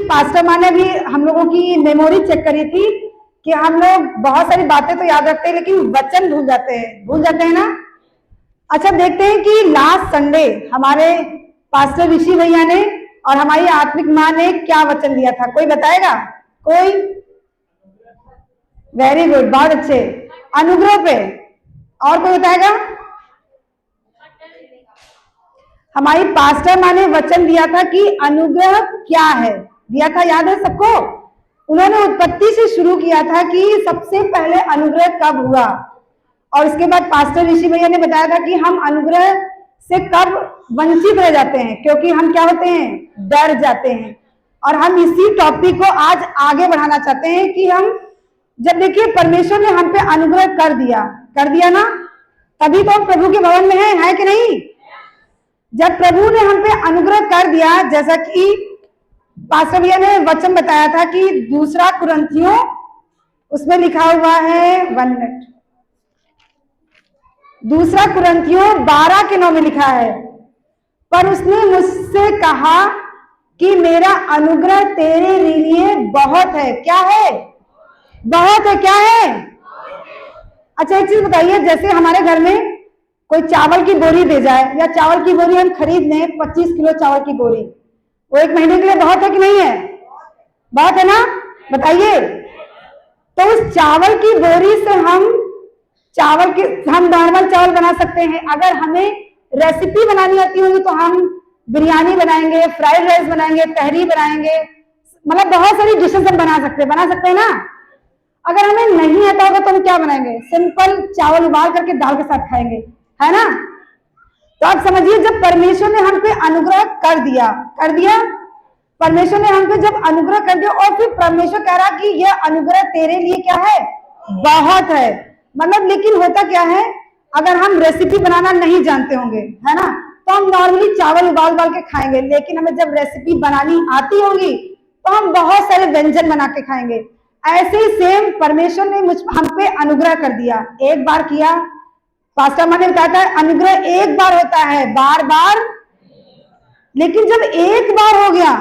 Pastor माँ ने भी हम लोगों की मेमोरी चेक करी थी कि हम लोग बहुत सारी बातें तो याद रखते हैं लेकिन वचन भूल जाते हैं ना। अच्छा, देखते हैं कि लास्ट संडे हमारे पास्टर ऋषि भैया ने और हमारी आत्मिक माँ ने क्या वचन दिया था। कोई बताएगा? कोई? वेरी गुड, बहुत अच्छे। अनुग्रह पे और कोई बताएगा? हमारी पास्टर माँ ने वचन दिया था कि अनुग्रह क्या है, दिया था, याद है सबको? उन्होंने उत्पत्ति से शुरू किया था कि सबसे पहले अनुग्रह कब हुआ, और उसके बाद पास्टर ऋषि भैया ने बताया था कि हम अनुग्रह से कब वंचित रह जाते हैं, क्योंकि हम क्या होते हैं, डर जाते हैं। और हम इसी टॉपिक को आज आगे बढ़ाना चाहते हैं कि हम जब देखिए परमेश्वर ने हम पे अनुग्रह कर दिया ना, तभी तो हम प्रभु के भवन में है कि नहीं? जब प्रभु ने हम पे अनुग्रह कर दिया, जैसा कि पास्टर भैया ने वचन बताया था कि 2 कुरिन्थियों उसमें लिखा हुआ है, 1 मिनट, 2 कुरिन्थियों 12:9 में लिखा है, पर उसने मुझसे कहा कि मेरा अनुग्रह तेरे लिए बहुत है। क्या है? बहुत है। क्या है? अच्छा, एक चीज बताइए, जैसे हमारे घर में कोई चावल की बोरी दे जाए, या चावल की बोरी हम खरीद लें, 25 किलो चावल की बोरी, वो 1 महीने के लिए बहुत है कि नहीं है? बहुत है ना? बताइए। तो उस चावल की बोरी से हम नॉर्मल चावल बना सकते हैं। अगर हमें रेसिपी बनानी आती होगी तो हम बिरयानी बनाएंगे, फ्राइड राइस बनाएंगे, तहरी बनाएंगे, मतलब बहुत सारी डिशेस हम बना सकते हैं ना। अगर हमें नहीं आता होगा तो हम क्या बनाएंगे? सिंपल चावल उबाल करके दाल के साथ खाएंगे, है ना? तो आप समझिए, जब परमेश्वर ने हम पे अनुग्रह कर दिया, परमेश्वर ने हम पे जब अनुग्रह कर दिया, और फिर परमेश्वर कह रहा कि यह अनुग्रह तेरे लिए क्या है? बहुत है। मतलब लेकिन होता क्या है, अगर हम रेसिपी बनाना नहीं जानते होंगे, है ना, तो हम नॉर्मली चावल उबाल के खाएंगे, लेकिन हमें जब रेसिपी बनानी आती होगी तो हम बहुत सारे व्यंजन बना के खाएंगे। ऐसे ही सेम परमेश्वर ने हम पे अनुग्रह कर दिया, एक बार किया। पास्टर माँ ने बताया था अनुग्रह एक बार होता है, बार बार। लेकिन जब एक बार हो गया,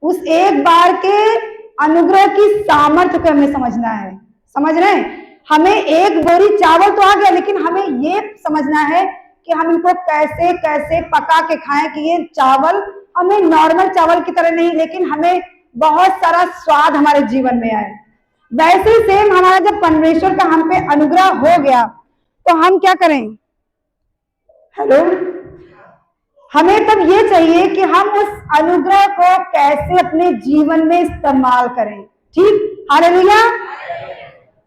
उस एक बार के अनुग्रह की सामर्थ्य को हमें समझना है। समझ रहे हैं? हमें एक बोरी चावल तो आ गया, लेकिन हमें ये समझना है कि हम इनको कैसे कैसे पका के खाएं कि ये चावल हमें नॉर्मल चावल की तरह नहीं, लेकिन हमें बहुत सारा स्वाद हमारे जीवन में आए। वैसे ही सेम हमारा जब परमेश्वर का हम पे अनुग्रह हो गया तो हम क्या करें? हेलो, हमें तब ये चाहिए कि हम उस अनुग्रह को कैसे अपने जीवन में इस्तेमाल करें। ठीक? हालेलुया।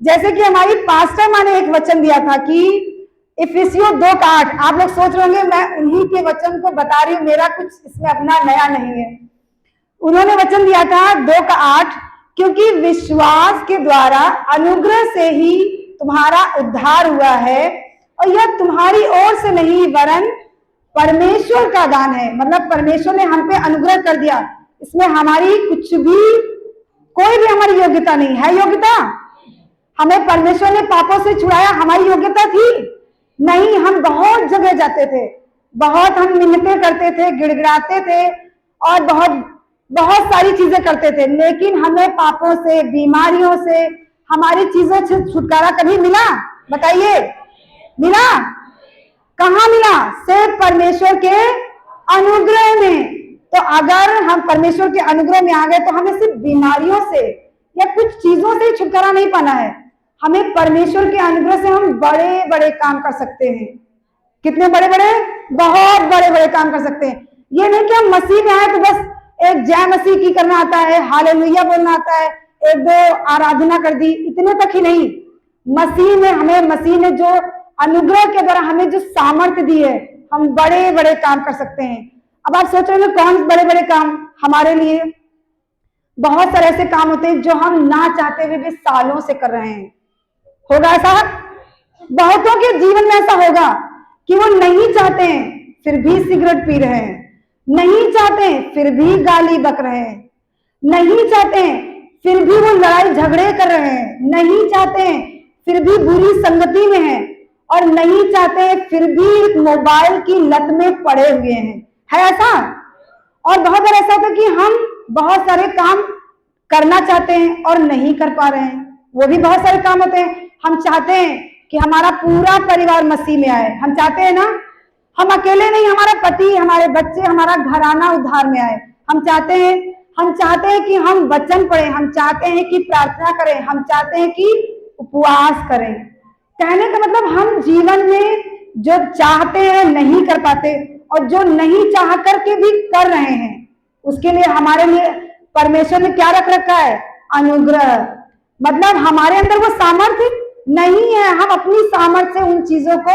जैसे कि हमारी पास्टर माँ ने एक वचन दिया था कि इफिसियों 2:8, आप लोग सोच रहे होंगे मैं उन्हीं के वचन को बता रही हूँ, मेरा कुछ इसमें अपना नया नहीं है। उन्होंने वचन दिया था 2:8, क्योंकि विश्वास के द्वारा अनुग्रह से ही तुम्हारा उद्धार हुआ है, और यह तुम्हारी ओर से नहीं वरन परमेश्वर का दान है। मतलब परमेश्वर ने हम पे अनुग्रह कर दिया, इसमें हमारी कुछ भी, कोई भी हमारी योग्यता नहीं है। योग्यता हमें परमेश्वर ने पापों से छुड़ाया, हमारी योग्यता थी नहीं। हम बहुत जगह जाते थे, बहुत हम मिन्नतें करते थे, गिड़गिड़ाते थे, और बहुत सारी चीजें करते थे, लेकिन हमें पापों से, बीमारियों से, हमारी चीजों से छुटकारा कभी मिला? बताइए, मिला? कहाँ मिला? सिर्फ परमेश्वर के अनुग्रह में। तो अगर हम परमेश्वर के अनुग्रह में आ गए तो हमें सिर्फ बीमारियों से या कुछ चीजों से छुटकारा नहीं पाना है, हमें परमेश्वर के अनुग्रह से हम बड़े बड़े काम कर सकते हैं। कितने बड़े बड़े? बहुत बड़े बड़े काम कर सकते हैं। ये नहीं कि हम मसीह में आए तो बस एक जय मसीह की करना आता है, हालेलुया बोलना आता है, 1-2 आराधना कर दी, इतने तक ही नहीं। मसीह ने जो अनुग्रह के द्वारा हमें जो सामर्थ्य दी है, हम बड़े बड़े काम कर सकते हैं। अब आप सोच रहे हैं कौन बड़े बड़े काम? हमारे लिए बहुत सारे ऐसे काम होते हैं जो हम ना चाहते हुए भी सालों से कर रहे हैं। होगा ऐसा? बहुतों के जीवन में ऐसा होगा कि वो नहीं चाहते हैं फिर भी सिगरेट पी रहे हैं, नहीं चाहते हैं फिर भी गाली बक रहे हैं, नहीं चाहते हैं फिर भी वो लड़ाई झगड़े कर रहे हैं, नहीं चाहते हैं फिर भी बुरी संगति में हैं, और नहीं चाहते हैं फिर भी मोबाइल की लत में पड़े हुए हैं। है ऐसा? और बहुत बार ऐसा होता है कि हम बहुत सारे काम करना चाहते हैं और नहीं कर पा रहे हैं। वो भी बहुत सारे काम होते हैं। हम चाहते हैं कि हमारा पूरा परिवार मसीह में आए, हम चाहते हैं ना, हम अकेले नहीं, हमारा पति, हमारे बच्चे, हमारा घराना उद्धार में आए। हम चाहते हैं कि हम वचन पढ़ें, हम चाहते हैं कि प्रार्थना करें, हम चाहते हैं कि उपवास करें। कहने का मतलब हम जीवन में जो चाहते हैं नहीं कर पाते, और जो नहीं चाह करके भी कर रहे हैं, उसके लिए हमारे लिए परमेश्वर ने क्या रख रखा है? अनुग्रह। मतलब हमारे अंदर वो सामर्थ्य नहीं है, हम अपनी सामर्थ्य से उन चीजों को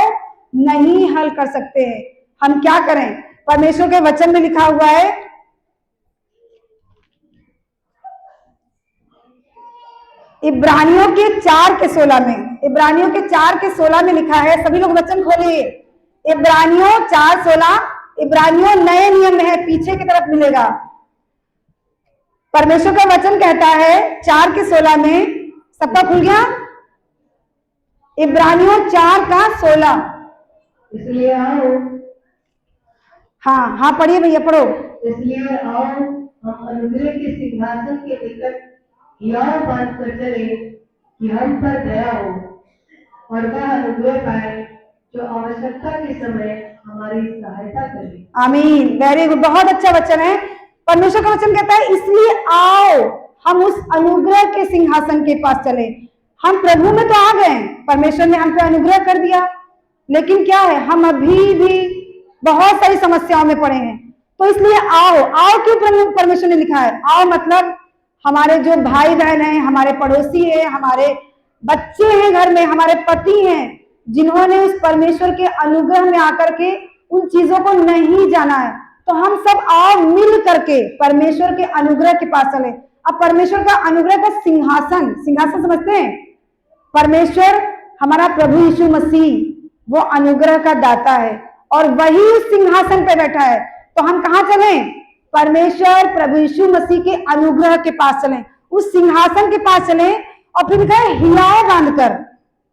नहीं हल कर सकते हैं। हम क्या करें? परमेश्वर के वचन में लिखा हुआ है, इब्रानियों के 4:16 में, इब्रानियों के 4:16 में लिखा है, सभी लोग वचन खोलिए, इब्रानियों 4:16, इब्रानियों नए नियम में है, पीछे की तरफ मिलेगा। परमेश्वर का वचन कहता है 4:16 में, सबका खुल गया? इब्रानियों 4:16। इसलिए आओ, हाँ पढ़िए भैया, पढ़ो। इसलिए आओ हम अनुग्रह के सिंहासन के निकट हियाव बात कर चले कि हम पर दया हो और वह अनुग्रह पाए जो आवश्यकता के समय हमारी सहायता करे। आमीन, वेरी गुड, बहुत अच्छा वचन है। परमेश्वर का वचन कहता है इसलिए आओ हम उस अनुग्रह के सिंहासन के पास चले। हम प्रभु में तो आ गए, परमेश्वर ने हम पे अनुग्रह कर दिया, लेकिन क्या है, हम अभी भी बहुत सारी समस्याओं में पड़े हैं। तो इसलिए आओ क्यों परमेश्वर ने लिखा है? आओ मतलब हमारे जो भाई बहन हैं, हमारे पड़ोसी हैं, हमारे बच्चे हैं घर में, हमारे पति हैं, जिन्होंने उस परमेश्वर के अनुग्रह में आकर के उन चीजों को नहीं जाना है, तो हम सब आओ मिल करके परमेश्वर के अनुग्रह के पास चले। अब परमेश्वर का अनुग्रह का सिंहासन समझते हैं? परमेश्वर हमारा प्रभु यीशु मसीह वो अनुग्रह का दाता है और वही उस सिंहासन पे बैठा है। तो हम कहाँ चलें? परमेश्वर प्रभु यीशु मसीह के अनुग्रह के पास चलें, उस सिंहासन के पास चलें, और फिर कहे हियाव बांधकर।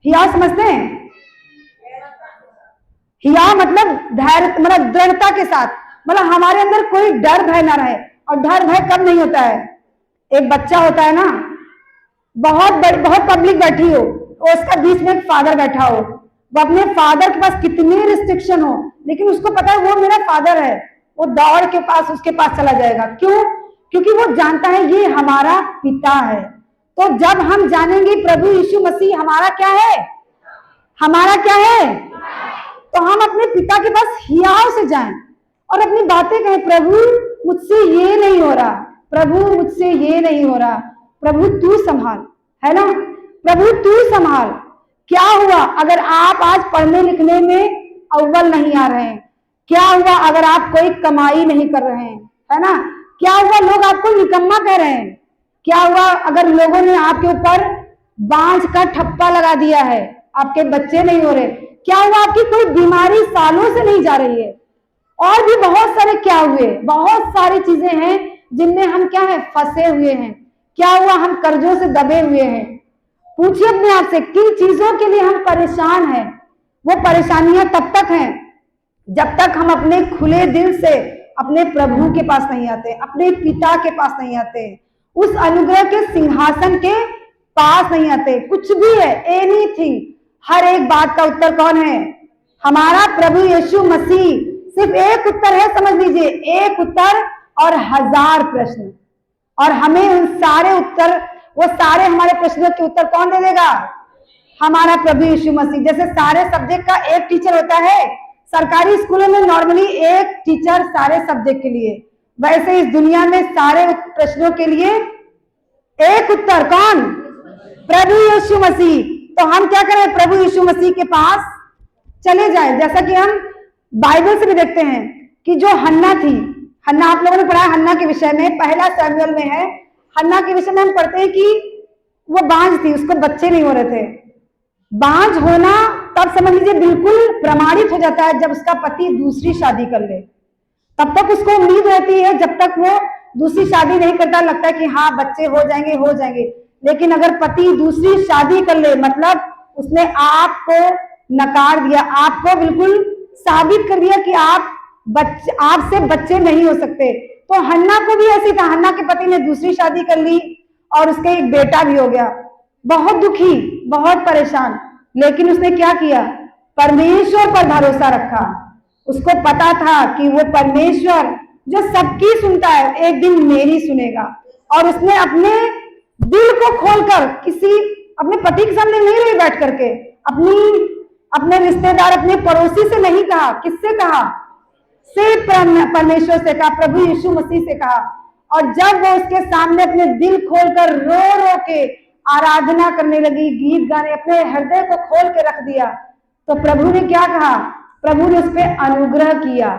हियाव समझते हैं? हियाव मतलब धैर्य, मतलब दृढ़ता के साथ, मतलब हमारे अंदर कोई डर भय ना रहे। और डर भय कब नहीं होता है? एक बच्चा होता है ना, बहुत पब्लिक बैठी हो, और उसका बीच में एक फादर बैठा हो, वो अपने फादर के पास कितनी रिस्ट्रिक्शन हो, लेकिन उसको पता है वो मेरा फादर है, वो दौड़ के पास उसके पास चला जाएगा। क्यों? क्योंकि वो जानता है ये हमारा पिता है। तो जब हम जानेंगे प्रभु यीशु मसीह हमारा क्या है, हमारा क्या है, तो हम अपने पिता के पास हियाव से जाएं और अपनी बातें कहें, प्रभु मुझसे ये नहीं हो रहा, प्रभु मुझसे ये नहीं हो रहा, प्रभु तू संभाल, है ना, प्रभु तू संभाल। क्या हुआ अगर आप आज पढ़ने लिखने में अव्वल नहीं आ रहे हैं? क्या हुआ अगर आप कोई कमाई नहीं कर रहे हैं, है ना? क्या हुआ लोग आपको निकम्मा कह रहे हैं? क्या हुआ अगर लोगों ने आपके ऊपर बांझ का ठप्पा लगा दिया है, आपके बच्चे नहीं हो रहे? क्या हुआ आपकी कोई बीमारी सालों से नहीं जा रही है? और भी बहुत सारे क्या हुए, बहुत सारी चीजें हैं जिनमें हम क्या है, फंसे हुए हैं। क्या हुआ, हम कर्जों से दबे हुए हैं। पूछिए अपने आप से किन चीजों के लिए हम परेशान हैं। वो परेशानियां तब तक हैं जब तक हम अपने खुले दिल से अपने प्रभु के पास नहीं आते, अपने पिता के पास नहीं आते, उस अनुग्रह के सिंहासन के पास नहीं आते। कुछ भी है, एनीथिंग, हर एक बात का उत्तर कौन है? हमारा प्रभु यीशु मसीह। सिर्फ एक उत्तर है, समझ लीजिए, एक उत्तर और 1000 प्रश्न, और हमें उन सारे उत्तर, वो सारे हमारे प्रश्नों के उत्तर कौन दे देगा? हमारा प्रभु यीशु मसीह। जैसे सारे सब्जेक्ट का एक टीचर होता है, सरकारी स्कूलों में नॉर्मली एक टीचर सारे सब्जेक्ट के लिए, वैसे इस दुनिया में सारे प्रश्नों के लिए एक उत्तर, कौन? प्रभु यीशु मसीह। तो हम क्या करें? प्रभु यीशु मसीह के पास चले जाएं। जैसा कि हम बाइबल से भी देखते हैं कि जो हन्ना थी, हन्ना आप लोगों ने पढ़ा है हन्ना के विषय में, पहला सैमुएल में है। हन्ना के विषय में हम पढ़ते हैं कि वो बांझ थी, उसको बच्चे नहीं हो रहे थे। बांझ होना तब समझ लीजिए बिल्कुल प्रमाणित हो जाता है जब उसका पति दूसरी शादी कर ले। तब तक उसको उम्मीद रहती है, जब तक वो दूसरी शादी नहीं करता, लगता है कि हाँ बच्चे हो जाएंगे। लेकिन अगर पति दूसरी शादी कर ले, मतलब उसने आपको नकार दिया, आपको बिल्कुल साबित कर दिया कि आपसे बच्चे नहीं हो सकते, तो हन्ना को भी ऐसी था, हन्ना के पति ने दूसरी शादी कर ली और उसके एक बेटा भी हो गया, बहुत दुखी, बहुत परेशान। लेकिन उसने क्या किया? परमेश्वर पर भरोसा रखा। उसको पता था कि वो परमेश्वर जो सबकी सुनता है, एक दिन मेरी सुनेगा। और उसने अपने दिल को खोलकर किसी अपने पति के सामने नहीं रही बैठ करके, अपने रिश्तेदार, अपने पड़ोसी से नहीं कहा। किससे कहा? सिर्फ परमेश्वर से कहा, प्रभु यीशु मसीह से कहा। और जब वो उसके सामने अपने दिल खोलकर रो रो के आराधना करने लगी, गीत गाने, अपने हृदय को खोल के रख दिया, तो प्रभु ने क्या कहा? प्रभु ने उस पर अनुग्रह किया।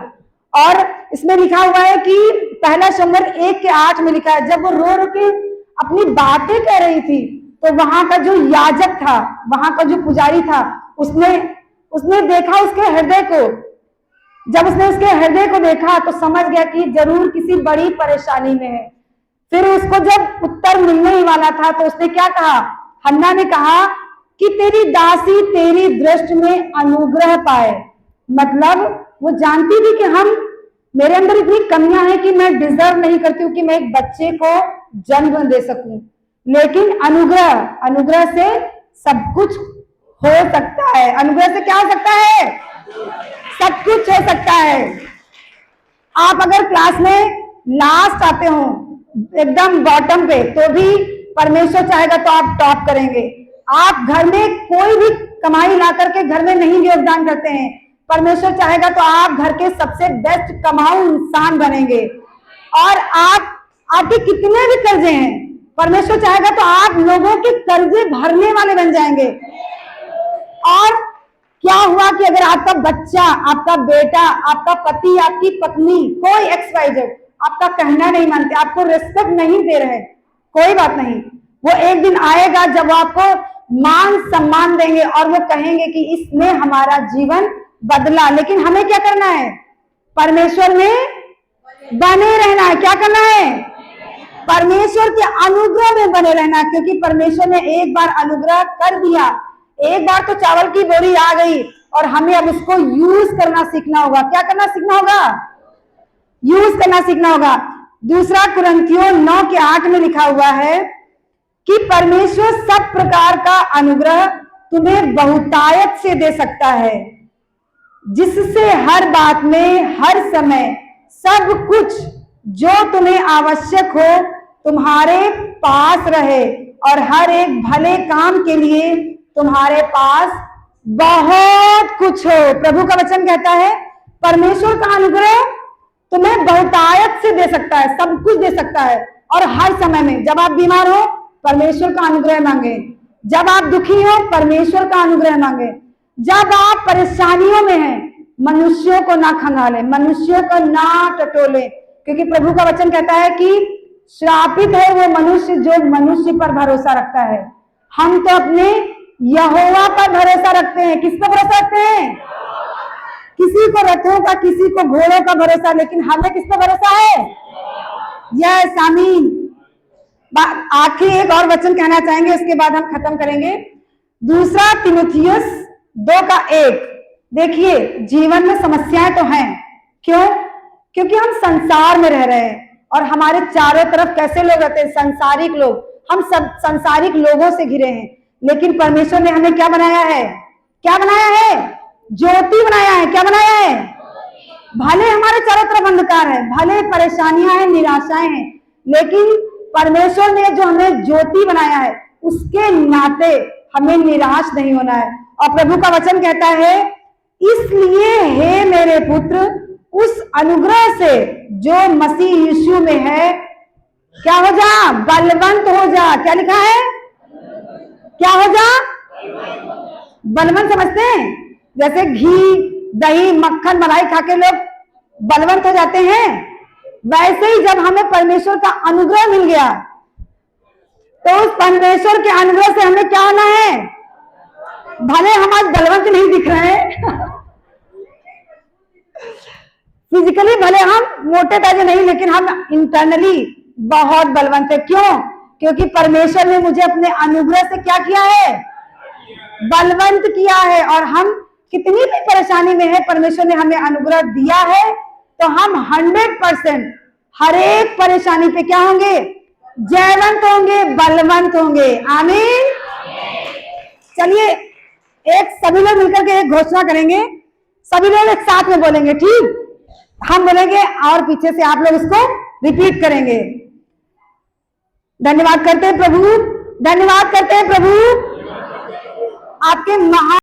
और इसमें लिखा हुआ है कि पहला शमूएल 1:8 में लिखा है, जब वो रो रो के अपनी बातें कह रही थी, तो वहां का जो याजक था, वहां का जो पुजारी था, उसने देखा उसके हृदय को। जब उसने उसके हृदय को देखा तो समझ गया कि जरूर किसी बड़ी परेशानी में है। फिर उसको जब उत्तर मिलने ही वाला था तो उसने क्या कहा? हन्ना ने कहा कि तेरी दासी तेरी दृष्टि में अनुग्रह पाए। मतलब वो जानती थी कि मेरे अंदर इतनी कमियां हैं कि मैं डिजर्व नहीं करती हूँ कि मैं एक बच्चे को जन्म दे सकूं, लेकिन अनुग्रह से सब कुछ हो सकता है। अनुग्रह से क्या हो सकता है? सब कुछ हो सकता है। आप अगर क्लास में लास्ट आते हो, एकदम बॉटम पे, तो भी परमेश्वर चाहेगा तो आप टॉप करेंगे। आप घर में कोई भी कमाई ला करके घर में नहीं योगदान करते हैं, परमेश्वर चाहेगा तो आप घर के सबसे बेस्ट कमाऊ इंसान बनेंगे। और आपके कितने भी कर्जे हैं, परमेश्वर चाहेगा तो आप लोगों के कर्जे भरने वाले बन जाएंगे। और क्या हुआ कि अगर आपका बच्चा, आपका बेटा, आपका पति, आपकी पत्नी, कोई XYZ आपका कहना नहीं मानते, आपको रिस्पेक्ट नहीं दे रहे, कोई बात नहीं, वो एक दिन आएगा जब वो आपको मान सम्मान देंगे और वो कहेंगे कि इसने हमारा जीवन बदला। लेकिन हमें क्या करना है? परमेश्वर में बने रहना है। क्या करना है? परमेश्वर के अनुग्रह में बने रहना, क्योंकि परमेश्वर ने एक बार अनुग्रह कर दिया, एक बार तो चावल की बोरी आ गई और हमें अब उसको यूज करना सीखना होगा। क्या करना सीखना होगा? यूज करना सीखना होगा। दूसरा कुरिन्थियों 9:8 में लिखा हुआ है कि परमेश्वर सब प्रकार का अनुग्रह तुम्हें बहुतायत से दे सकता है, जिससे हर बात में, हर समय, सब कुछ जो तुम्हें आवश्यक हो तुम्हारे पास रहे, और हर एक भले काम के लिए तुम्हारे पास बहुत कुछ हो। प्रभु का वचन कहता है परमेश्वर का अनुग्रह तुम्हें बहुतायत से दे सकता है, सब कुछ दे सकता है। और हर समय में, जब आप बीमार हो परमेश्वर का अनुग्रह मांगे, जब आप दुखी हो परमेश्वर का अनुग्रह मांगे, जब आप परेशानियों में हैं मनुष्यों को ना खंगाले, मनुष्यों को ना टटोले, क्योंकि प्रभु का वचन कहता है कि श्रापित है वो मनुष्य जो मनुष्य पर भरोसा रखता है। हम तो अपने यहोवा पर भरोसा रखते हैं। किस पर भरोसा रखते हैं? किसी को रथों का, किसी को घोड़ों का भरोसा, लेकिन हमें किस पर भरोसा है? यस, आमीन। आखिरी एक और वचन कहना चाहेंगे, उसके बाद हम खत्म करेंगे। दूसरा तीमुथियुस 2:1। देखिए, जीवन में समस्याएं तो हैं। क्यों? क्योंकि हम संसार में रह रहे हैं और हमारे चारों तरफ कैसे लोग रहते हैं? संसारिक लोग। हम सब संसारिक लोगों से घिरे हैं, लेकिन परमेश्वर ने हमें क्या बनाया है? क्या बनाया है? ज्योति बनाया है। क्या बनाया है? भले हमारे चारों तरफ अंधकार है, भले परेशानियां हैं, निराशाएं हैं, लेकिन परमेश्वर ने जो हमें ज्योति बनाया है उसके नाते हमें निराश नहीं होना है। और प्रभु का वचन कहता है, इसलिए हे मेरे पुत्र, उस अनुग्रह से जो मसीह यीशु में है, क्या हो जा? बलवंत हो जा। क्या लिखा है? क्या हो जा? बलवंत समझते हैं? जैसे घी, दही, मक्खन, मलाई खा के लोग बलवंत हो जाते हैं, वैसे ही जब हमें परमेश्वर का अनुग्रह मिल गया तो उस परमेश्वर के अनुग्रह से हमें क्या होना है? भले हम आज बलवंत नहीं दिख रहे हैं फिजिकली भले हम मोटे ताजे नहीं, लेकिन हम इंटरनली बहुत बलवंत है। क्यों? क्योंकि परमेश्वर ने मुझे अपने अनुग्रह से क्या किया है? बलवंत किया है। और हम कितनी भी परेशानी में है, परमेश्वर ने हमें अनुग्रह दिया है, तो हम 100% हर एक परेशानी पे क्या होंगे? जयवंत होंगे, बलवंत होंगे। आमीन। चलिए एक सभी लोग मिलकर के एक घोषणा करेंगे, सभी लोग एक साथ में बोलेंगे, ठीक? हम बोलेंगे और पीछे से आप लोग इसको रिपीट करेंगे। धन्यवाद करते हैं प्रभु, धन्यवाद करते हैं प्रभु आपके महा